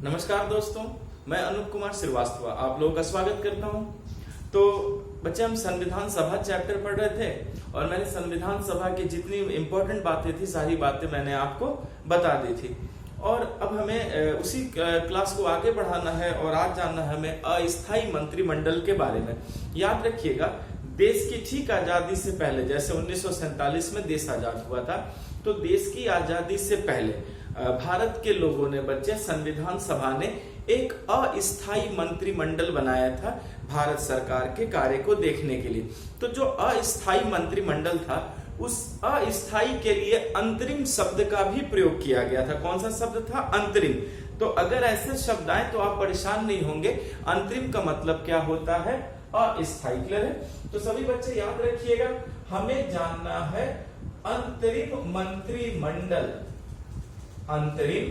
नमस्कार दोस्तों, मैं अनूप कुमार श्रीवास्तव आप लोगों का स्वागत करता हूं। तो बच्चे, हम संविधान सभा चैप्टर पढ़ रहे थे और मैंने संविधान सभा की जितनी इम्पोर्टेंट बातें थी सारी बातें मैंने आपको बता दी थी। और अब हमें उसी क्लास को आगे बढ़ाना है और आज जानना है हमें अस्थायी मंत्रिमंडल के बारे में। याद रखिएगा, देश की ठीक आजादी से पहले, जैसे 1947 में देश आजाद हुआ था, तो देश की आजादी से पहले भारत के लोगों ने बच्चे संविधान सभा ने एक अस्थायी मंत्रिमंडल बनाया था भारत सरकार के कार्य को देखने के लिए। तो जो अस्थायी मंत्रिमंडल था, उस अस्थायी के लिए अंतरिम शब्द का भी प्रयोग किया गया था। कौन सा शब्द था? अंतरिम। तो अगर ऐसे शब्द आए तो आप परेशान नहीं होंगे। अंतरिम का मतलब क्या होता है? अस्थायी। क्लियर है? तो सभी बच्चे याद रखिएगा, हमें जानना है अंतरिम मंत्रिमंडल। अंतरिम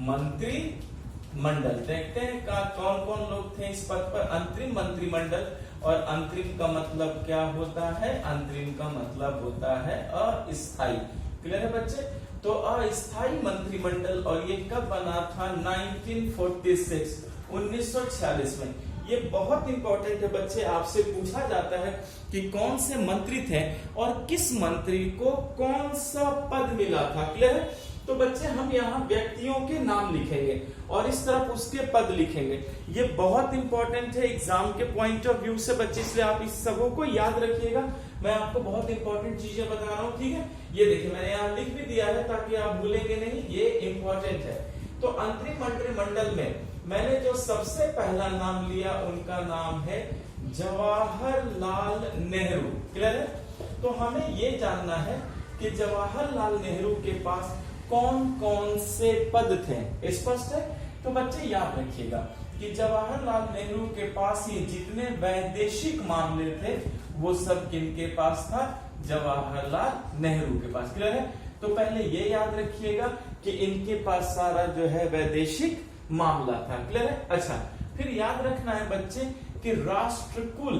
मंत्रिमंडल देखते हैं कौन कौन लोग थे इस पद पर। अंतरिम मंत्रिमंडल, और अंतरिम का मतलब क्या होता है? अंतरिम का मतलब होता है अस्थायी। क्लियर है बच्चे? तो अस्थायी मंत्रिमंडल, और ये कब बना था? 1946 1946 में। ये बहुत इंपॉर्टेंट है बच्चे, आपसे पूछा जाता है कि कौन से मंत्री थे और किस मंत्री को कौन सा पद मिला था। क्लियर है? तो बच्चे, हम यहाँ व्यक्तियों के नाम लिखेंगे और इस तरफ उसके पद लिखेंगे। ये बहुत इंपॉर्टेंट है एग्जाम के पॉइंट ऑफ व्यू से बच्चे, इसलिए आप इस सबों को याद रखिएगा। मैं आपको बहुत इंपॉर्टेंट चीजें बता रहा हूँ, ठीक है? ये देखिए, मैंने यहाँ लिख भी दिया है ताकि आप भूलेंगे नहीं, ये इंपॉर्टेंट है। तो अंतरिम मंत्रिमंडल में मैंने जो सबसे पहला नाम लिया, उनका नाम है जवाहरलाल नेहरू। क्लियर है? तो हमें ये जानना है कि जवाहरलाल नेहरू के पास कौन कौन से पद थे। स्पष्ट है? तो बच्चे याद रखिएगा कि जवाहरलाल नेहरू के पास ये जितने वैदेशिक मामले थे वो सब किनके पास था? जवाहरलाल नेहरू के पास। क्लियर है? तो पहले ये याद रखिएगा कि इनके पास सारा जो है वैदेशिक मामला था। क्लियर है? अच्छा, फिर याद रखना है बच्चे कि राष्ट्रकुल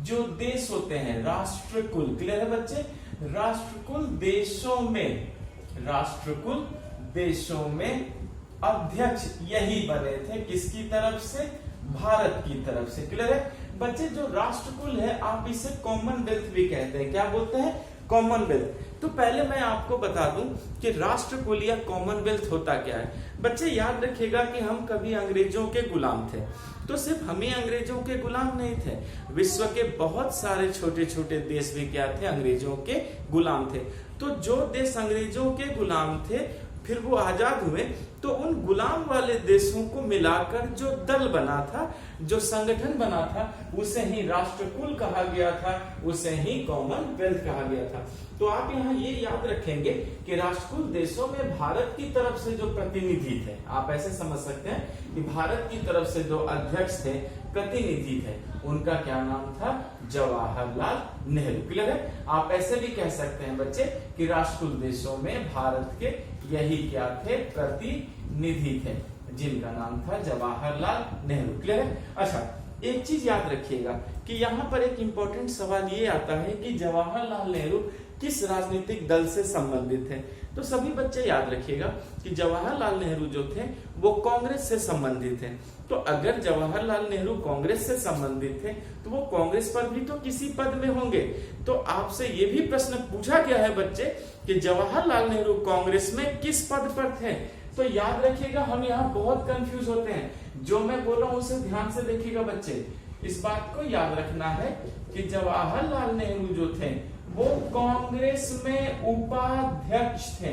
जो देश होते हैं, राष्ट्रकुल। क्लियर है बच्चे? राष्ट्रकुल देशों में अध्यक्ष यही बने थे। किसकी तरफ से? भारत की तरफ से। क्लियर है बच्चे? जो राष्ट्रकुल है, आप इसे कॉमनवेल्थ भी कहते हैं। क्या बोलते हैं? कॉमनवेल्थ। तो पहले मैं आपको बता दूं कि राष्ट्रकुल या कॉमनवेल्थ होता क्या है। बच्चे याद रखिएगा कि हम कभी अंग्रेजों के गुलाम थे, तो सिर्फ हम ही अंग्रेजों के गुलाम नहीं थे, विश्व के बहुत सारे छोटे छोटे देश भी क्या थे? अंग्रेजों के गुलाम थे। तो जो देश अंग्रेजों के गुलाम थे, फिर वो आजाद हुए, तो उन गुलाम वाले देशों को मिलाकर जो दल बना था, जो संगठन बना था, उसे ही राष्ट्रकुल कहा गया था, उसे ही कॉमनवेल्थ कहा गया था। तो आप यहाँ ये याद रखेंगे कि राष्ट्रकुल देशों में भारत की तरफ से जो प्रतिनिधि थे, आप ऐसे समझ सकते हैं कि भारत की तरफ से जो अध्यक्ष थे, प्रतिनिधि थे, उनका क्या नाम था? जवाहरलाल नेहरू। क्लियर है? आप ऐसे भी कह सकते हैं बच्चे कि राष्ट्रकुल देशों में भारत के यही क्या थे? प्रतिनिधि थे, जिनका नाम था जवाहरलाल नेहरू। क्लियर है? अच्छा, एक चीज याद रखिएगा कि यहाँ पर एक इंपॉर्टेंट सवाल ये आता है कि जवाहरलाल नेहरू किस राजनीतिक दल से संबंधित है। तो सभी बच्चे याद रखिएगा कि जवाहरलाल नेहरू जो थे वो कांग्रेस से संबंधित थे। तो अगर जवाहरलाल नेहरू कांग्रेस से संबंधित थे तो वो कांग्रेस पर भी तो किसी पद में होंगे। तो आपसे ये भी प्रश्न पूछा गया है बच्चे कि जवाहरलाल नेहरू कांग्रेस में किस पद पर थे। तो याद रखिएगा, हम यहाँ बहुत कंफ्यूज होते हैं। जो मैं बोल रहा हूँ उसे ध्यान से देखिएगा बच्चे, इस बात को याद रखना है कि जवाहरलाल नेहरू जो थे वो कांग्रेस में उपाध्यक्ष थे।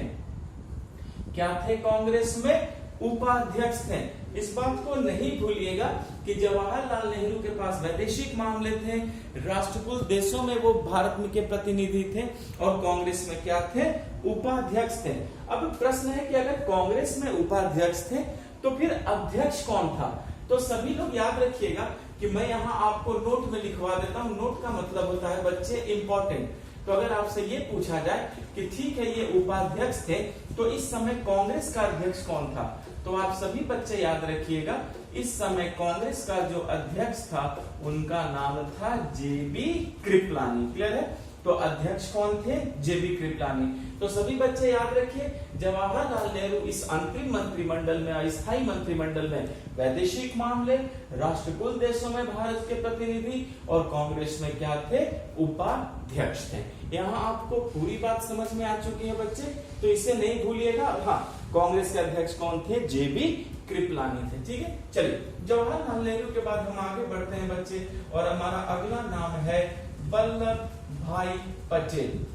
क्या थे? कांग्रेस में उपाध्यक्ष थे। इस बात को नहीं भूलिएगा कि जवाहरलाल नेहरू के पास वैदेशिक मामले थे, राष्ट्रकुल देशों में वो भारत में के प्रतिनिधि थे, और कांग्रेस में क्या थे? उपाध्यक्ष थे। अब प्रश्न है कि अगर कांग्रेस में उपाध्यक्ष थे तो फिर अध्यक्ष कौन था? तो सभी लोग याद रखिएगा कि मैं यहाँ आपको नोट में लिखवा देता हूँ। नोट का मतलब होता है बच्चे इंपॉर्टेंट। तो अगर आपसे ये पूछा जाए कि ठीक है ये उपाध्यक्ष थे, तो इस समय कांग्रेस का अध्यक्ष कौन था? तो आप सभी बच्चे याद रखिएगा, इस समय कांग्रेस का जो अध्यक्ष था उनका नाम था जेबी कृपलानी। क्लियर है? तो अध्यक्ष कौन थे? जेबी कृपलानी। तो सभी बच्चे याद रखिए, जवाहरलाल नेहरू इस अंतरिम मंत्रिमंडल में, अस्थायी मंत्रिमंडल में वैदेशिक मामले, राष्ट्रकुल देशों में भारत के प्रतिनिधि और कांग्रेस में क्या थे? उपाध्यक्ष थे। यहाँ आपको पूरी बात समझ में आ चुकी है बच्चे, तो इसे नहीं भूलिएगा। हाँ, कांग्रेस के अध्यक्ष कौन थे? जेबी कृपलानी थे। ठीक है, चलिए जवाहरलाल नेहरू के बाद हम आगे बढ़ते हैं बच्चे, और हमारा अगला नाम है वल्लभ भाई पटेल।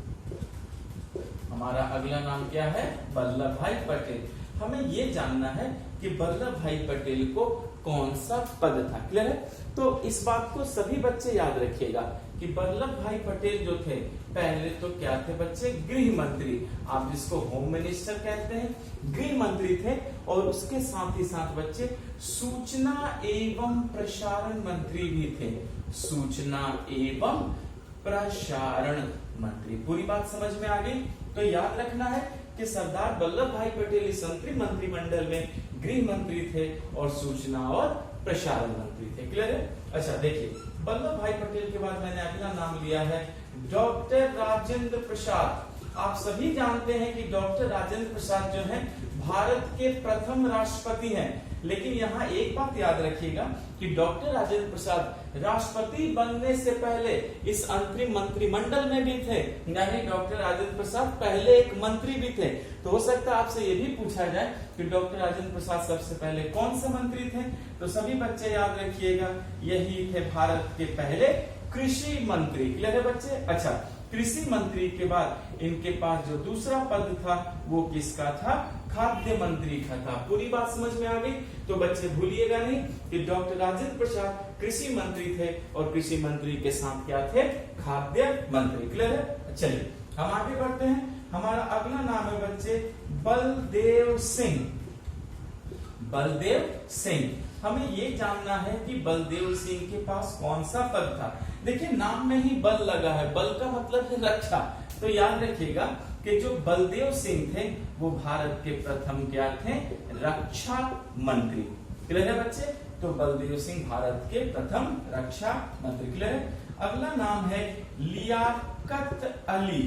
हमारा अगला नाम क्या है? वल्लभ भाई पटेल। हमें ये जानना है कि वल्लभ भाई पटेल को कौन सा पद था। क्लियर है? तो इस बात को सभी बच्चे याद रखिएगा कि वल्लभ भाई पटेल जो थे, पहले तो क्या थे बच्चे? गृह मंत्री, आप जिसको होम मिनिस्टर कहते हैं, गृह मंत्री थे। और उसके साथ ही साथ बच्चे सूचना एवं प्रसारण मंत्री भी थे। सूचना एवं प्रसारण मंत्री। पूरी बात समझ में आ गई? तो याद रखना है कि सरदार वल्लभ भाई पटेल इस अंतरिम मंत्रिमंडल में गृह मंत्री थे और सूचना और प्रसारण मंत्री थे। क्लियर है? अच्छा देखिए, वल्लभ भाई पटेल के बाद मैंने अगला नाम लिया है डॉक्टर राजेंद्र प्रसाद। आप सभी जानते हैं कि डॉक्टर राजेंद्र प्रसाद जो हैं भारत के प्रथम राष्ट्रपति हैं। लेकिन यहाँ एक बात याद रखिएगा कि डॉक्टर राजेंद्र प्रसाद राष्ट्रपति बनने से पहले इस अंतरिम मंत्रिमंडल में भी थे, यानी डॉक्टर राजेंद्र प्रसाद पहले एक मंत्री भी थे। तो हो सकता है आपसे ये भी पूछा जाए कि डॉक्टर राजेंद्र प्रसाद सबसे पहले कौन से मंत्री थे? तो सभी बच्चे याद रखिएगा, यही थे भारत के पहले कृषि मंत्री। क्लियर है बच्चे? अच्छा, कृषि मंत्री के बाद इनके पास जो दूसरा पद था वो किसका था? खाद्य मंत्री का था। पूरी बात समझ में आ गई? तो बच्चे भूलिएगा नहीं कि डॉक्टर राजेंद्र प्रसाद कृषि मंत्री थे और कृषि मंत्री के साथ क्या थे? खाद्य मंत्री। क्लियर है? चलिए हम आगे बढ़ते हैं। हमारा अगला नाम है बच्चे बलदेव सिंह। बलदेव सिंह। हमें ये जानना है कि बलदेव सिंह के पास कौन सा पद था। देखिए नाम में ही बल लगा है, बल का मतलब है रक्षा। तो याद रखिएगा कि जो बलदेव सिंह थे वो भारत के प्रथम क्या थे? रक्षा मंत्री। क्लियर है बच्चे? तो बलदेव सिंह भारत के प्रथम रक्षा मंत्री। क्लियर है? अगला नाम है लियाकत अली।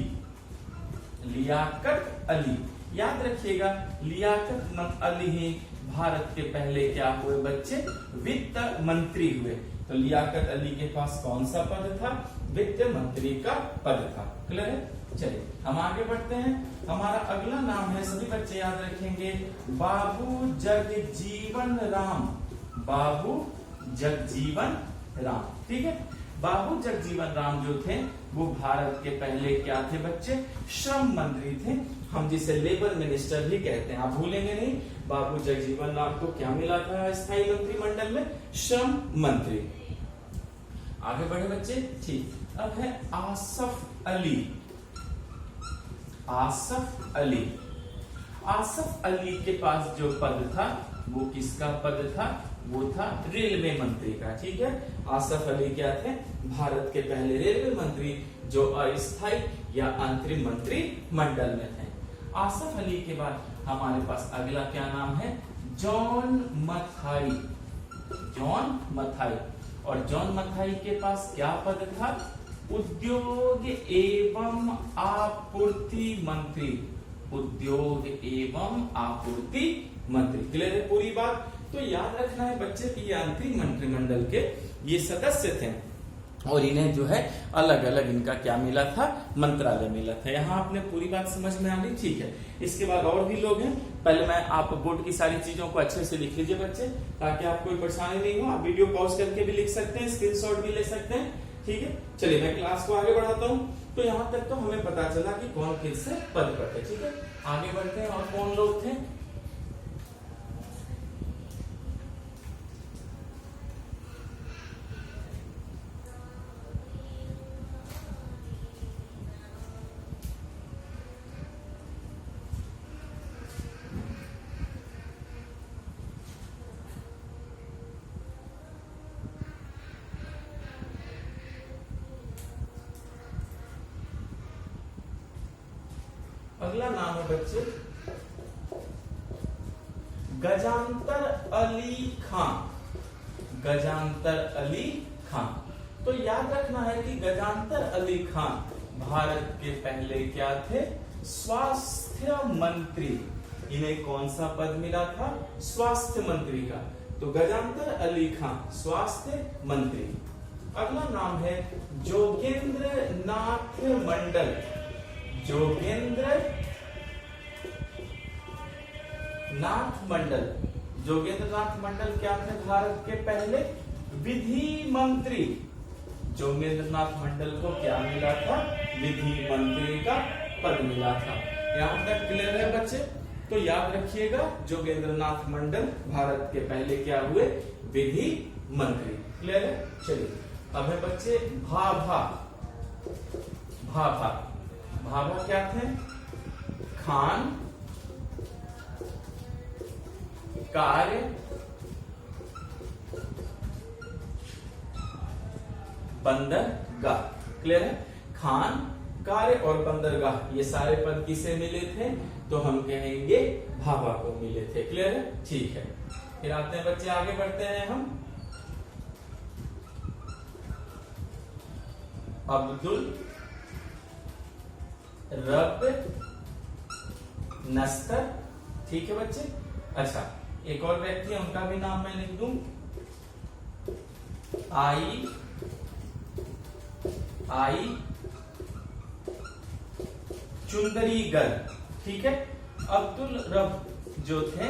लियाकत अली। याद रखिएगा, लियाकत अली ही भारत के पहले क्या हुए बच्चे? वित्त मंत्री हुए। तो लियाकत अली के पास कौन सा पद था? वित्त मंत्री का पद था। क्लियर है? चलिए हम आगे बढ़ते हैं। हमारा अगला नाम है, सभी बच्चे याद रखेंगे, बाबू जगजीवन राम। बाबू जगजीवन राम। ठीक है? बाबू जगजीवन राम जो थे वो भारत के पहले क्या थे बच्चे? श्रम मंत्री थे। हम जिसे लेबर मिनिस्टर भी कहते हैं, आप भूलेंगे नहीं। बाबू जगजीवन राम को क्या मिला था स्थायी मंत्रिमंडल में? श्रम मंत्री। आगे बढ़े बच्चे। ठीक, अब है आसफ अली। आसफ अली। आसफ अली के पास जो पद था वो किसका पद था? वो था रेलवे मंत्री का। ठीक है? आसफ अली क्या थे? भारत के पहले रेलवे मंत्री जो अस्थायी या अंतरिम मंत्री मंडल में थे। आसफ अली के बाद हमारे पास अगला क्या नाम है? जॉन मथाई। जॉन मथाई। और जॉन मथाई के पास क्या पद था? उद्योग एवं आपूर्ति मंत्री। उद्योग एवं आपूर्ति मंत्री। क्लियर है पूरी बात? तो याद रखना है बच्चे कि ये अंतरिम मंत्रिमंडल के ये सदस्य थे और इन्हें जो है अलग अलग इनका क्या मिला था? मंत्रालय मिला था। यहाँ आपने पूरी बात समझ में आ गई? ठीक है। इसके बाद और भी लोग हैं। पहले मैं आप बोर्ड की सारी चीजों को अच्छे से लिख लीजिए बच्चे, ताकि आपको कोई परेशानी नहीं हो। आप वीडियो पॉज करके भी लिख सकते हैं, स्क्रीनशॉट भी ले सकते हैं। ठीक है? चलिए मैं क्लास को आगे बढ़ाता हूँ। तो यहाँ तक तो हमें पता चला कि कौन किस से पद पर थे। ठीक है? आगे बढ़ते हैं। और कौन लोग थे? अगला नाम है बच्चे गजानतर अली खान। गजानतर अली खान। तो याद रखना है कि गजानतर अली खान भारत के पहले क्या थे? स्वास्थ्य मंत्री। इन्हें कौन सा पद मिला था? स्वास्थ्य मंत्री का। तो गजानतर अली खां स्वास्थ्य मंत्री। अगला नाम है जोगेंद्र नाथ मंडल। जोगेंद्र नाथ मंडल। जोगेंद्र नाथ मंडल क्या थे भारत के पहले? विधि मंत्री। जोगेंद्र नाथ मंडल को क्या मिला था? विधि मंत्री का पद मिला था। यहां तक क्लियर है बच्चे? तो याद रखिएगा जोगेंद्र नाथ मंडल भारत के पहले क्या हुए? विधि मंत्री। क्लियर है? चलिए अब है बच्चे भाभा। भाभा, भाभा क्या थे? खान कार्य बंदरगाह। क्लियर है? खान कार्य और बंदरगाह ये सारे पद किसे मिले थे? तो हम कहेंगे भाभा को मिले थे। क्लियर है? ठीक है, फिर आते हैं बच्चे, आगे बढ़ते हैं हम। अब्दुल रब नस्तर। ठीक है बच्चे? अच्छा, एक और व्यक्ति है, उनका भी नाम मैं लिख दूं, आई चुंदरीगढ़। ठीक है? अब्दुल रब जो थे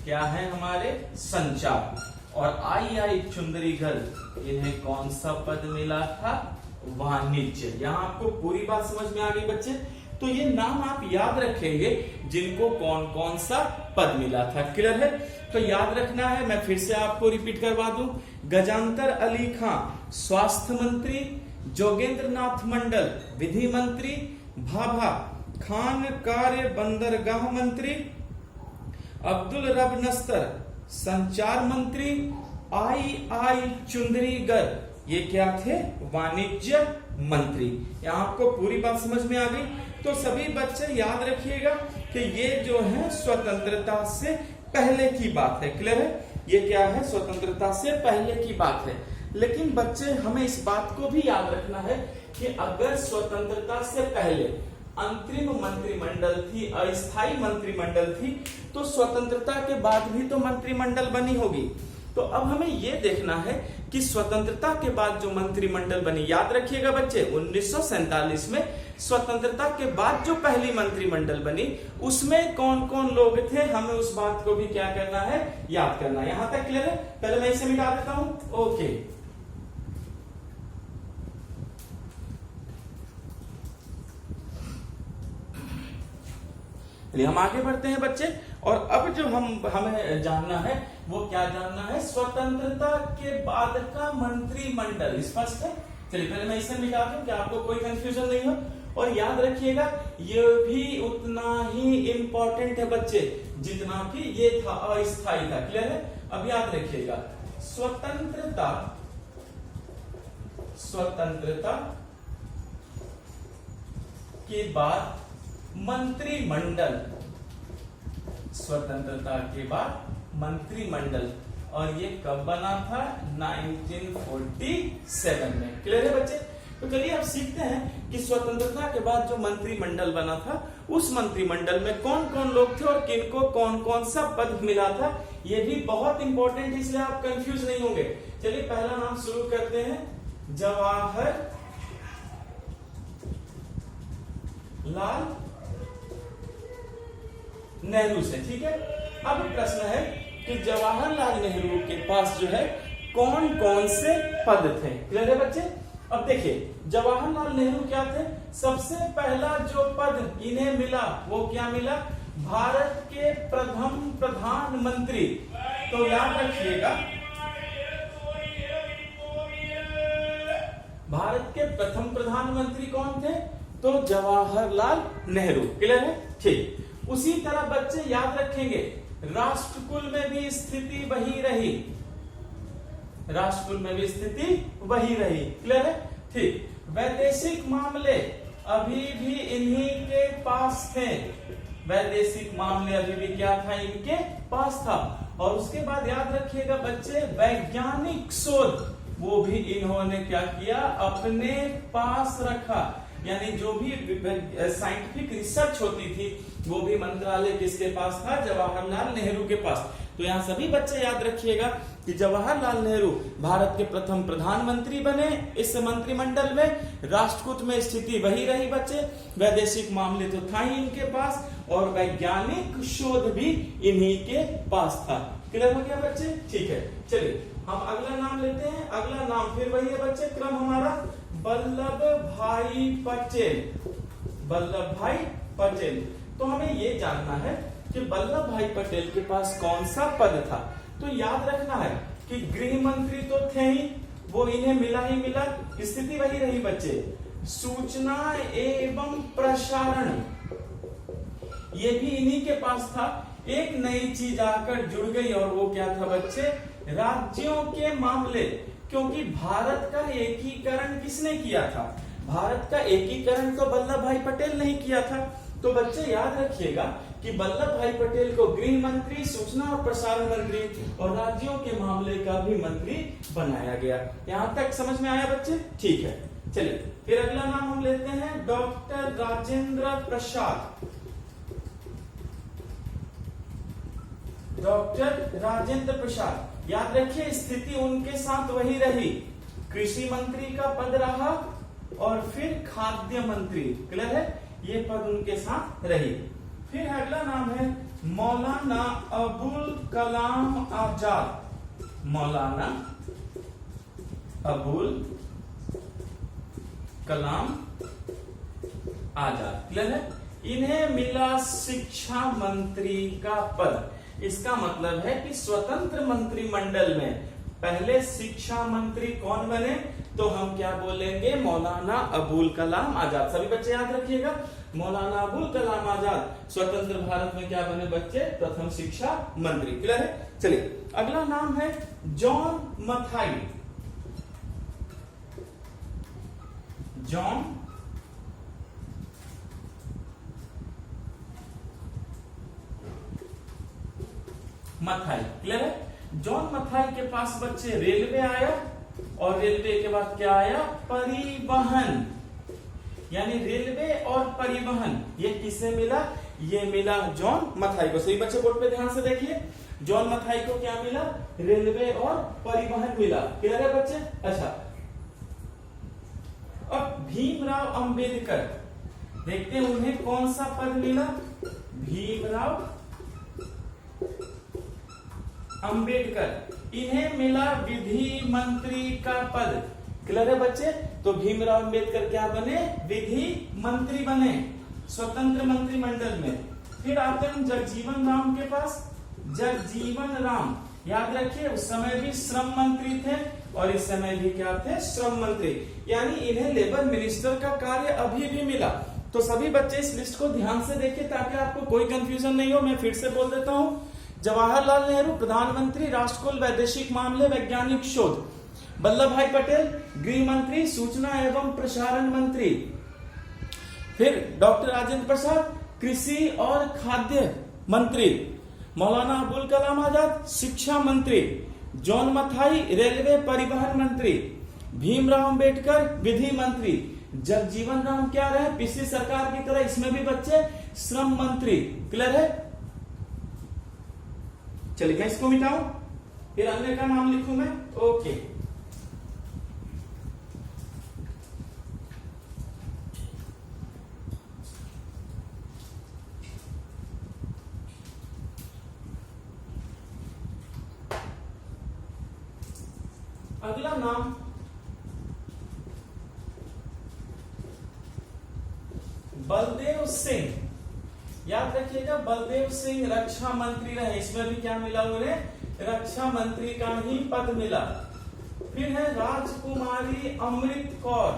क्या है हमारे? संचार। और आई चुंदरीगढ़ इन्हें कौन सा पद मिला था? वाणिज्य। यहां आपको पूरी बात समझ में आ गई बच्चे? तो ये नाम आप याद रखेंगे जिनको कौन कौन सा पद मिला था। क्लियर है? तो याद रखना है, मैं फिर से आपको रिपीट करवा दूं। गजानतर अली खां स्वास्थ्य मंत्री, जोगेंद्र नाथ मंडल विधि मंत्री, भाभा खान कार्य बंदरगाह मंत्री, अब्दुल रब नस्तर संचार मंत्री, आई चुंदरीगढ़ ये क्या थे? वाणिज्य मंत्री। यहां आपको पूरी बात समझ में आ गई? तो सभी बच्चे याद रखिएगा कि ये जो है स्वतंत्रता से पहले की बात है। क्लियर है? ये क्या है? स्वतंत्रता से पहले की बात है। लेकिन बच्चे हमें इस बात को भी याद रखना है कि अगर स्वतंत्रता से पहले अंतरिम मंत्रिमंडल थी, अस्थायी मंत्रिमंडल थी, तो स्वतंत्रता के बाद भी तो मंत्रिमंडल बनी होगी। तो अब हमें यह देखना है कि स्वतंत्रता के बाद जो मंत्रिमंडल बनी, याद रखिएगा बच्चे 1947 में स्वतंत्रता के बाद जो पहली मंत्रिमंडल बनी उसमें कौन कौन लोग थे, हमें उस बात को भी क्या करना है? याद करना है। यहां तक क्लियर है? पहले मैं इसे मिटा देता हूं। ओके, हम आगे बढ़ते हैं बच्चे। और अब जो हमें जानना है वो क्या जानना है? स्वतंत्रता के बाद का मंत्रिमंडल। स्पष्ट है? चलिए पहले मैं इसे मिटा दूं कि आपको कोई कंफ्यूजन नहीं हो। और याद रखिएगा ये भी उतना ही इंपॉर्टेंट है बच्चे जितना कि ये था अस्थायी था। क्लियर है? अब याद रखिएगा स्वतंत्रता के बाद मंत्रिमंडल, स्वतंत्रता के बाद मंत्रिमंडल, और ये कब बना था? 1947 में। क्लियर है बच्चे? तो चलिए अब सीखते हैं कि स्वतंत्रता के बाद जो मंत्रिमंडल बना था उस मंत्रिमंडल में कौन कौन लोग थे और किनको कौन कौन सा पद मिला था। ये भी बहुत इंपॉर्टेंट है, इसलिए आप कंफ्यूज नहीं होंगे। चलिए पहला नाम शुरू करते हैं, जवाहर लाल नेहरू से। ठीक है? अब प्रश्न है कि जवाहरलाल नेहरू के पास जो है कौन कौन से पद थे। क्लियर है बच्चे? अब देखिए जवाहरलाल नेहरू क्या थे? सबसे पहला जो पद इन्हें मिला वो क्या मिला? भारत के प्रथम प्रधानमंत्री। तो याद रखिएगा भारत के प्रथम प्रधानमंत्री कौन थे? तो जवाहरलाल नेहरू। क्लियर है? ठीक। उसी तरह बच्चे याद रखेंगे राष्ट्रकुल में भी स्थिति वही रही, राष्ट्रकुल में भी स्थिति वही रही। क्लियर है? ठीक। वैदेशिक मामले अभी भी इन्हीं के पास थे, वैदेशिक मामले अभी भी क्या था? इनके पास था। और उसके बाद याद रखिएगा बच्चे वैज्ञानिक शोध वो भी इन्होंने क्या किया? अपने पास रखा। यानी जो भी साइंटिफिक रिसर्च होती थी वो भी मंत्रालय किसके पास था? जवाहरलाल नेहरू के पास। तो यहाँ सभी बच्चे याद रखिएगा कि जवाहरलाल नेहरू भारत के प्रथम प्रधानमंत्री बने। इस मंत्रिमंडल में राष्ट्रकूट में स्थिति वही रही बच्चे, वैदेशिक मामले तो था ही इनके पास और वैज्ञानिक शोध भी इन्हीं के पास था। क्लियर हो गया बच्चे? ठीक है, चलिए हम अगला नाम लेते हैं। अगला नाम फिर वही है बच्चे, क्रम हमारा वल्लभ भाई पटेल। वल्लभ भाई पटेल। तो हमें ये जानना है कि वल्लभ भाई पटेल के पास कौन सा पद था। तो याद रखना है कि गृह मंत्री तो थे ही, वो इन्हें मिला ही मिला, स्थिति वही रही बच्चे। सूचना एवं प्रसारण ये भी इन्हीं के पास था। एक नई चीज आकर जुड़ गई और वो क्या था बच्चे? राज्यों के मामले। क्योंकि भारत का एकीकरण किसने किया था? भारत का एकीकरण तो वल्लभ भाई पटेल ने ही किया था। तो बच्चे याद रखिएगा कि वल्लभ भाई पटेल को गृह मंत्री, सूचना और प्रसारण मंत्री और राज्यों के मामले का भी मंत्री बनाया गया। यहां तक समझ में आया बच्चे? ठीक है, चलिए फिर अगला नाम हम लेते हैं डॉक्टर राजेंद्र प्रसाद। डॉक्टर राजेंद्र प्रसाद, याद रखिए स्थिति उनके साथ वही रही। कृषि मंत्री का पद रहा और फिर खाद्य मंत्री। क्लियर है? ये पद उनके साथ रही। फिर अगला नाम है मौलाना अबुल कलाम आजाद। मौलाना अबुल कलाम आजाद। क्लियर है? इन्हें मिला शिक्षा मंत्री का पद। इसका मतलब है कि स्वतंत्र मंत्रिमंडल में पहले शिक्षा मंत्री कौन बने? तो हम क्या बोलेंगे? मौलाना अबुल कलाम आजाद। सभी बच्चे याद रखिएगा, मौलाना अबुल कलाम आजाद स्वतंत्र भारत में क्या बने बच्चे? प्रथम शिक्षा मंत्री। क्लियर है? चलिए अगला नाम है John Mathai. John Mathai. Clear है? जॉन मथाई के पास बच्चे रेलवे आया और रेलवे के बाद क्या आया? परिवहन। यानी रेलवे और परिवहन ये किसे मिला? ये मिला जॉन मथाई को। सही बच्चे बोर्ड पे ध्यान से देखिए, जॉन मथाई को क्या मिला? रेलवे और परिवहन मिला। क्लियर है बच्चे? अच्छा, अब भीमराव अंबेडकर, देखते हैं उन्हें कौन सा पद मिला? भीमराव अंबेडकर, इन्हें मिला विधि मंत्री का पद। क्लियर है बच्चे? तो भीमराव अंबेडकर क्या बने? विधि मंत्री बने स्वतंत्र मंत्रिमंडल में। फिर आते हैं जगजीवन राम के पास। जगजीवन राम, याद रखिए उस समय भी श्रम मंत्री थे और इस समय भी क्या थे? श्रम मंत्री। यानी इन्हें लेबर मिनिस्टर का कार्य अभी भी मिला। तो सभी बच्चे इस लिस्ट को ध्यान से देखिए ताकि आपको कोई कंफ्यूजन नहीं हो। मैं फिर से बोल देता हूं, जवाहरलाल नेहरू प्रधानमंत्री, राष्ट्रकुल, वैदेशिक मामले, वैज्ञानिक शोध। वल्लभ भाई पटेल गृह मंत्री, सूचना एवं प्रसारण मंत्री। फिर डॉक्टर राजेंद्र प्रसाद कृषि और खाद्य मंत्री। मौलाना अबुल कलाम आजाद शिक्षा मंत्री। जॉन मथाई रेलवे परिवहन मंत्री। भीमराव अंबेडकर विधि मंत्री। जगजीवन राम क्या रहे? पिछली सरकार की तरह इसमें भी बच्चे श्रम मंत्री। क्लियर है? चलिए मैं इसको मिटाऊं, फिर अन्य का नाम लिखूं मैं। ओके, अगला नाम बलदेव सिंह। याद रखिएगा बलदेव सिंह रक्षा मंत्री रहे। इसमें भी क्या मिला उन्हें? रक्षा मंत्री का ही पद मिला। फिर है राजकुमारी अमृत कौर।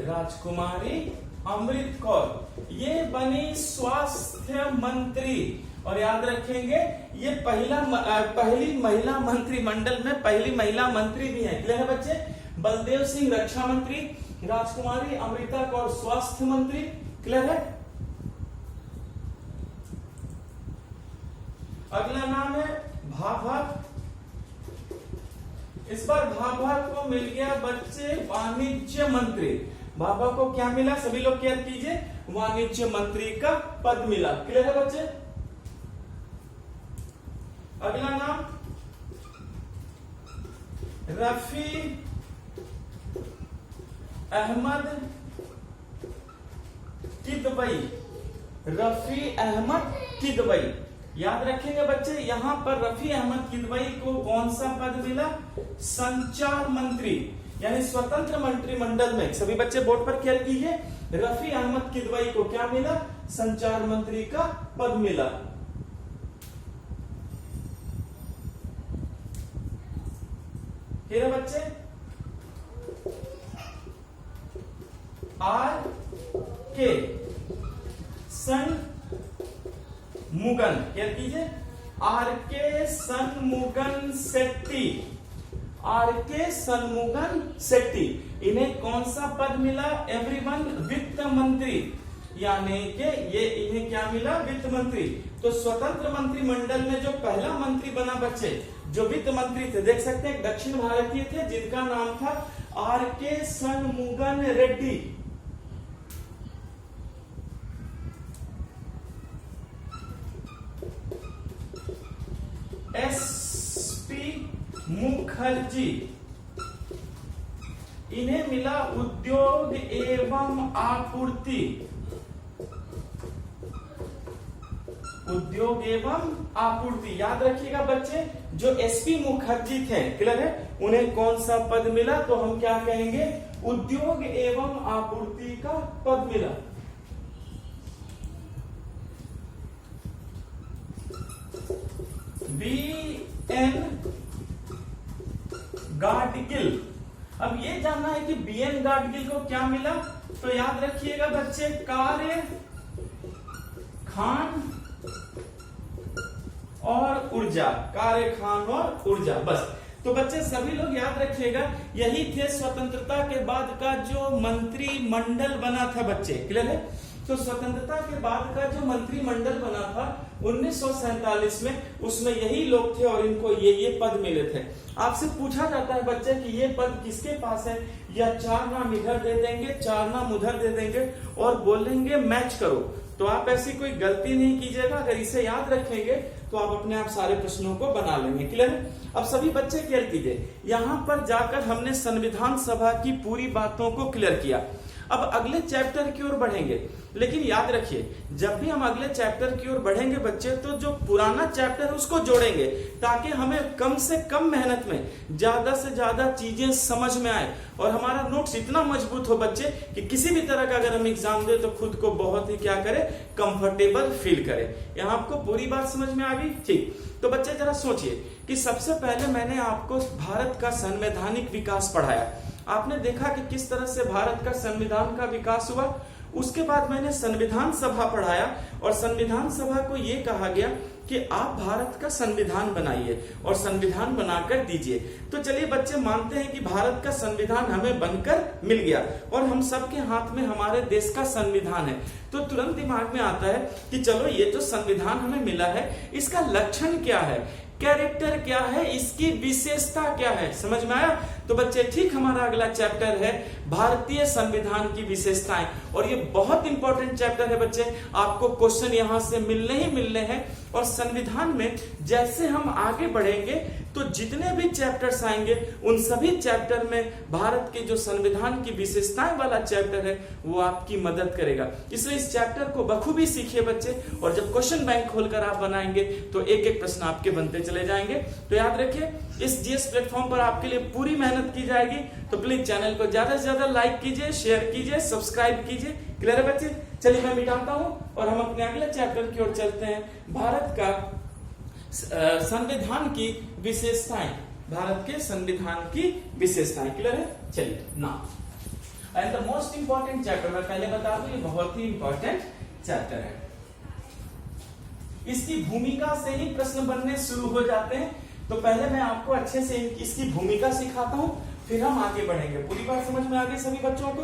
राजकुमारी अमृत कौर ये बनी स्वास्थ्य मंत्री। और याद रखेंगे ये पहली महिला मंत्रिमंडल में पहली महिला मंत्री भी है। क्लियर है बच्चे? बलदेव सिंह रक्षा मंत्री, राजकुमारी अमृता कौर स्वास्थ्य मंत्री। क्लियर है? अगला नाम है भाभा। इस बार भाभा को मिल गया बच्चे वाणिज्य मंत्री। भाभा को क्या मिला, सभी लोग केयर कीजिए, वाणिज्य मंत्री का पद मिला। क्लियर है बच्चे? अगला नाम रफी अहमद किदवई। रफी अहमद किदवई, याद रखेंगे बच्चे, यहां पर रफी अहमद किदवई को कौन सा पद मिला, संचार मंत्री, यानी स्वतंत्र मंत्रिमंडल में। सभी बच्चे बोर्ड पर क्लियर कीजिए, रफी अहमद किदवई को क्या मिला, संचार मंत्री का पद मिला। बच्चे आर के सनमुगन, क्या कीजिए, आर के सनमुगन शेट्टी, आर के सनमुगन शेट्टी, इन्हें कौन सा पद मिला, एवरीवन वित्त मंत्री, यानी कि ये इन्हें क्या मिला, वित्त मंत्री। तो स्वतंत्र मंत्रिमंडल में जो पहला मंत्री बना बच्चे, जो वित्त मंत्री थे, देख सकते हैं दक्षिण भारतीय थे जिनका नाम था आर के सनमुगन रेड्डी। एसपी मुखर्जी, इन्हें मिला उद्योग एवं आपूर्ति, उद्योग एवं आपूर्ति। याद रखिएगा बच्चे, जो एसपी मुखर्जी थे, क्लियर है, उन्हें कौन सा पद मिला, तो हम क्या कहेंगे, उद्योग एवं आपूर्ति का पद मिला। बी.एन. गाडगिल, अब ये जानना है कि बी.एन. गाडगिल को क्या मिला, तो याद रखिएगा बच्चे, कार्य खान और ऊर्जा, कार्य खान और ऊर्जा, बस। तो बच्चे सभी लोग याद रखिएगा, यही थे स्वतंत्रता के बाद का जो मंत्रिमंडल बना था बच्चे, क्लियर है। तो स्वतंत्रता के बाद का जो मंत्रिमंडल बना था 1947 में, उसमें यही लोग थे और इनको ये पद मिले थे। आपसे पूछा जाता है बच्चे कि ये पद किसके पास है, या 4 नाम इधर दे देंगे, 4 नाम उधर दे देंगे और बोलेंगे मैच करो। तो आप ऐसी कोई गलती नहीं कीजिएगा, अगर इसे याद रखेंगे तो आप अपने आप सारे प्रश्नों को बना लेंगे। क्लियर है? अब सभी बच्चे क्लियर कीजिए, यहां पर जाकर हमने संविधान सभा की पूरी बातों को क्लियर किया। अब अगले चैप्टर की ओर बढ़ेंगे, लेकिन याद रखिए, जब भी हम अगले चैप्टर की ओर बढ़ेंगे बच्चे, तो जो पुराना चैप्टर है उसको जोड़ेंगे, ताकि हमें कम से कम मेहनत में ज्यादा से ज्यादा चीजें समझ में आए और हमारा नोट्स इतना मजबूत हो बच्चे कि किसी भी तरह का अगर हम एग्जाम दे तो खुद को बहुत ही क्या करें, कंफर्टेबल फील करें। यहाँ आपको पूरी बात समझ में आ गई? ठीक, तो बच्चे जरा सोचिए कि सबसे पहले मैंने आपको भारत का संवैधानिक विकास पढ़ाया, आपने देखा कि किस तरह से भारत का संविधान का विकास हुआ। उसके बाद मैंने संविधान सभा पढ़ाया और संविधान सभा को यह कहा गया कि आप भारत का संविधान बनाइए और संविधान बनाकर दीजिए। तो चलिए बच्चे मानते हैं कि भारत का संविधान हमें बनकर मिल गया और हम सबके हाथ में हमारे देश का संविधान है। तो तुरंत दिमाग में आता है कि चलो ये जो संविधान हमें मिला है, इसका लक्षण क्या है, कैरेक्टर क्या है, इसकी विशेषता क्या है, समझ में आया? तो बच्चे ठीक हमारा अगला चैप्टर है भारतीय संविधान की विशेषताएं, और ये बहुत इंपॉर्टेंट चैप्टर है बच्चे, आपको क्वेश्चन यहां से मिलने ही मिलने हैं। और संविधान में जैसे हम आगे बढ़ेंगे तो जितने भी चैप्टर्स आएंगे उन सभी चैप्टर में भारत के जो संविधान की विशेषताएं वाला चैप्टर है वो आपकी मदद करेगा। इसलिए इस चैप्टर को बखूबी सीखिए बच्चे, और जब क्वेश्चन बैंक खोलकर आप बनाएंगे तो एक एक प्रश्न आपके बनते चले जाएंगे। तो याद रखिए, इस जीएस प्लेटफॉर्म पर आपके लिए पूरी मेहनत की जाएगी। तो प्लीज चैनल को ज्यादा से ज्यादा लाइक कीजिए, शेयर कीजिए, सब्सक्राइब कीजिए। क्लियर है बच्चे? चलिए मैं मिटाता हूं और हम अपने अगले चैप्टर की ओर चलते हैं, भारत का संविधान की विशेषताएं, भारत के संविधान की विशेषताएं। क्लियर है? चलिए now and the most important chapter, मैं पहले बता दूं ये बहुत ही इंपॉर्टेंट चैप्टर है। इसकी भूमिका से ही प्रश्न बनने शुरू हो जाते हैं। तो पहले मैं आपको अच्छे से इसकी भूमिका सिखाता हूं, फिर हम आगे बढ़ेंगे। पूरी बात समझ में आ गई सभी बच्चों को?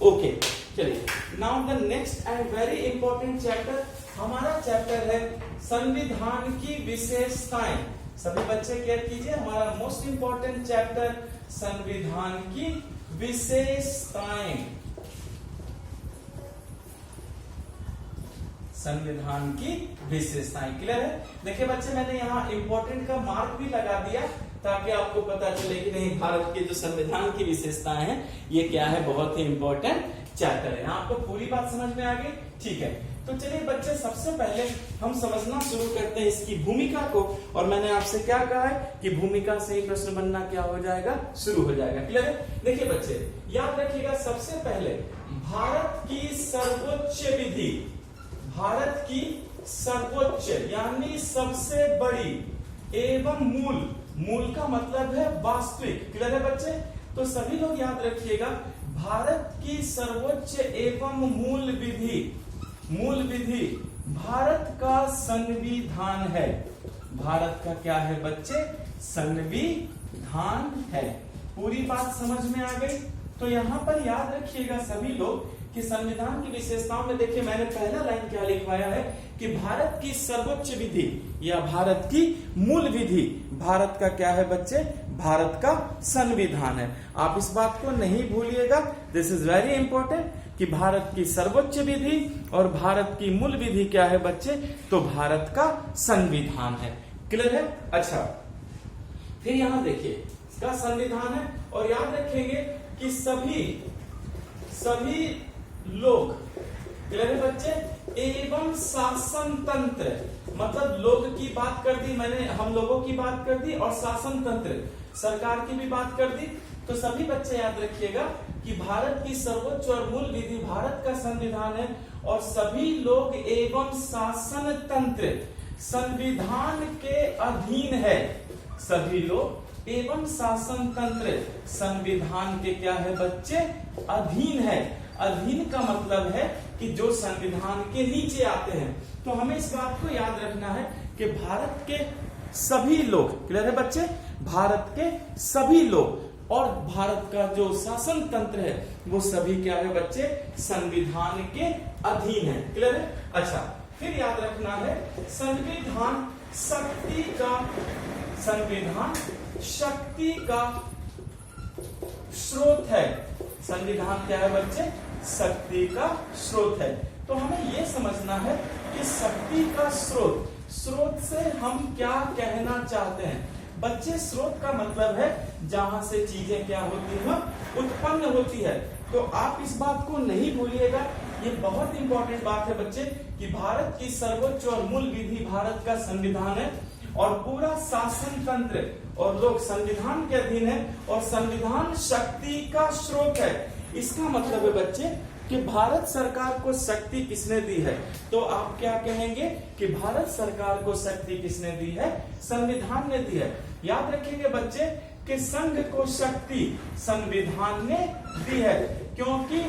ओके, चलिए now the next and very important chapter, हमारा चैप्टर है संविधान की विशेषताएं। सभी बच्चे क्लियर कीजिए, हमारा मोस्ट इंपॉर्टेंट चैप्टर संविधान की विशेषताएं। संविधान की विशेषताएं। क्लियर है? देखिए बच्चे, मैंने यहाँ इंपॉर्टेंट का मार्क भी लगा दिया ताकि आपको पता चले कि नहीं, भारत के जो संविधान की विशेषताएं हैं ये क्या है, बहुत ही इंपॉर्टेंट चैप्टर है। आपको पूरी बात समझ में आ गई? ठीक है, तो चलिए बच्चे, सबसे पहले हम समझना शुरू करते हैं इसकी भूमिका को। और मैंने आपसे क्या कहा है कि भूमिका से ही प्रश्न बनना क्या हो जाएगा, शुरू हो जाएगा। क्लियर है? देखिए बच्चे, याद रखिएगा, सबसे पहले भारत की सर्वोच्च विधि, भारत की सर्वोच्च यानी सबसे बड़ी एवं मूल, मूल का मतलब है वास्तविक। क्लियर है बच्चे? तो सभी लोग याद रखिएगा, भारत की सर्वोच्च एवं मूल विधि, मूल विधि भारत का संविधान है। भारत का क्या है बच्चे? संविधान है। पूरी बात समझ में आ गई? तो यहां पर याद रखिएगा सभी लोग कि संविधान की विशेषताओं में देखिए, मैंने पहला लाइन क्या लिखवाया है कि भारत की सर्वोच्च विधि या भारत की मूल विधि भारत का क्या है बच्चे? भारत का संविधान है। आप इस बात को नहीं भूलिएगा, दिस इज वेरी इंपॉर्टेंट कि भारत की सर्वोच्च विधि और भारत की मूल विधि क्या है बच्चे? तो भारत का संविधान है। क्लियर है? अच्छा, फिर यहां देखिए, इसका संविधान है और याद रखेंगे कि सभी लोग, क्लियर है बच्चे, एवं शासन तंत्र, मतलब लोग की बात कर दी मैंने, हम लोगों की बात कर दी और शासन तंत्र सरकार की भी बात कर दी। तो सभी बच्चे याद रखिएगा कि भारत की सर्वोच्च और मूल विधि भारत का संविधान है और सभी लोग एवं शासन तंत्र संविधान के अधीन है। सभी लोग एवं शासन तंत्र संविधान के क्या है बच्चे? अधीन है। अधीन का मतलब है कि जो संविधान के नीचे आते हैं। तो हमें इस बात को याद रखना है कि भारत के सभी लोग, क्लियर है बच्चे, भारत के सभी लोग और भारत का जो शासन तंत्र है वो सभी क्या है बच्चे? संविधान के अधीन है। क्लियर है? अच्छा, फिर याद रखना है संविधान शक्ति का, संविधान शक्ति का स्रोत है। संविधान क्या है बच्चे? शक्ति का स्रोत है। तो हमें यह समझना है कि शक्ति का स्रोत, स्रोत से हम क्या कहना चाहते हैं बच्चे? स्रोत का मतलब है जहां से चीजें क्या होती हैं, उत्पन्न होती है। तो आप इस बात को नहीं भूलिएगा, ये बहुत इंपॉर्टेंट बात है बच्चे कि भारत की सर्वोच्च और मूल विधि भारत का संविधान है और पूरा शासन तंत्र और लोग संविधान के अधीन है और संविधान शक्ति का स्रोत है। इसका मतलब है बच्चे कि भारत सरकार को शक्ति किसने दी है? तो आप क्या कहेंगे कि भारत सरकार को शक्ति किसने दी है? संविधान ने दी है। याद रखेंगे बच्चे कि संघ को शक्ति संविधान ने दी है, क्योंकि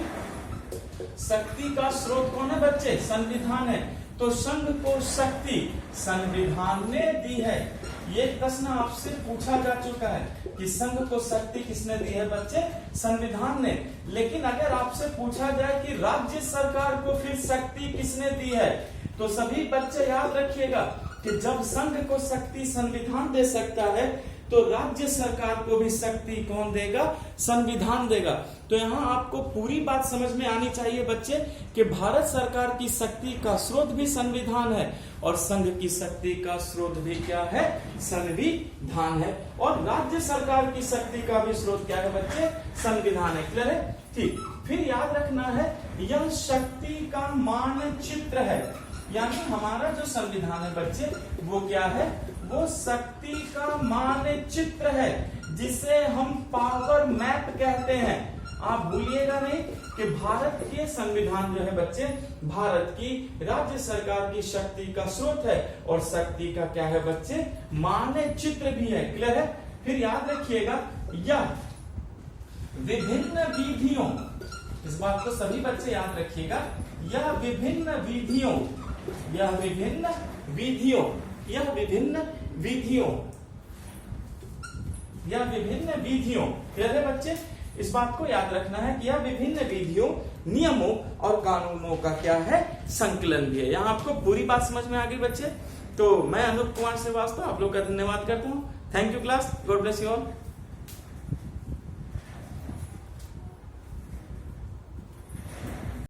शक्ति का स्रोत कौन है बच्चे? संविधान है। तो संघ को शक्ति संविधान ने दी है। ये प्रश्न आपसे पूछा जा चुका है कि संघ को शक्ति किसने दी है बच्चे? संविधान ने। लेकिन अगर आपसे पूछा जाए कि राज्य सरकार को फिर शक्ति किसने दी है, तो सभी बच्चे याद रखिएगा कि जब संघ को शक्ति संविधान दे सकता है तो राज्य सरकार को भी शक्ति कौन देगा? संविधान देगा। तो यहाँ आपको पूरी बात समझ में आनी चाहिए बच्चे कि भारत सरकार की शक्ति का स्रोत भी संविधान है और संघ की शक्ति का स्रोत भी क्या है? संविधान है। और राज्य सरकार की शक्ति का भी स्रोत क्या है बच्चे? संविधान है। क्लियर है? ठीक। फिर याद रखना है यह शक्ति का मानचित्र है, यानी हमारा जो संविधान है बच्चे वो क्या है? वो शक्ति का मानचित्र है, जिसे हम पावर मैप कहते हैं। आप भूलिएगा नहीं कि भारत के संविधान जो है बच्चे भारत की राज्य सरकार की शक्ति का स्रोत है और शक्ति का क्या है बच्चे? मानचित्र भी है। क्लियर है? फिर याद रखिएगा यह विभिन्न विधियों, इस बात को सभी बच्चे याद रखिएगा, यह विभिन्न विधियों, यह विभिन्न विधियों, यह विभिन्न विधियों, यह विभिन्न विधियों, क्लियर है बच्चे? इस बात को याद रखना है कि यह विभिन्न विधियों, नियमों और कानूनों का क्या है? संकलन भी है। यहाँ आपको पूरी बात समझ में आ गई बच्चे। तो मैं अनूप कुमार श्रीवास्तव आप लोग का धन्यवाद करता हूँ। Thank you class, God bless you all.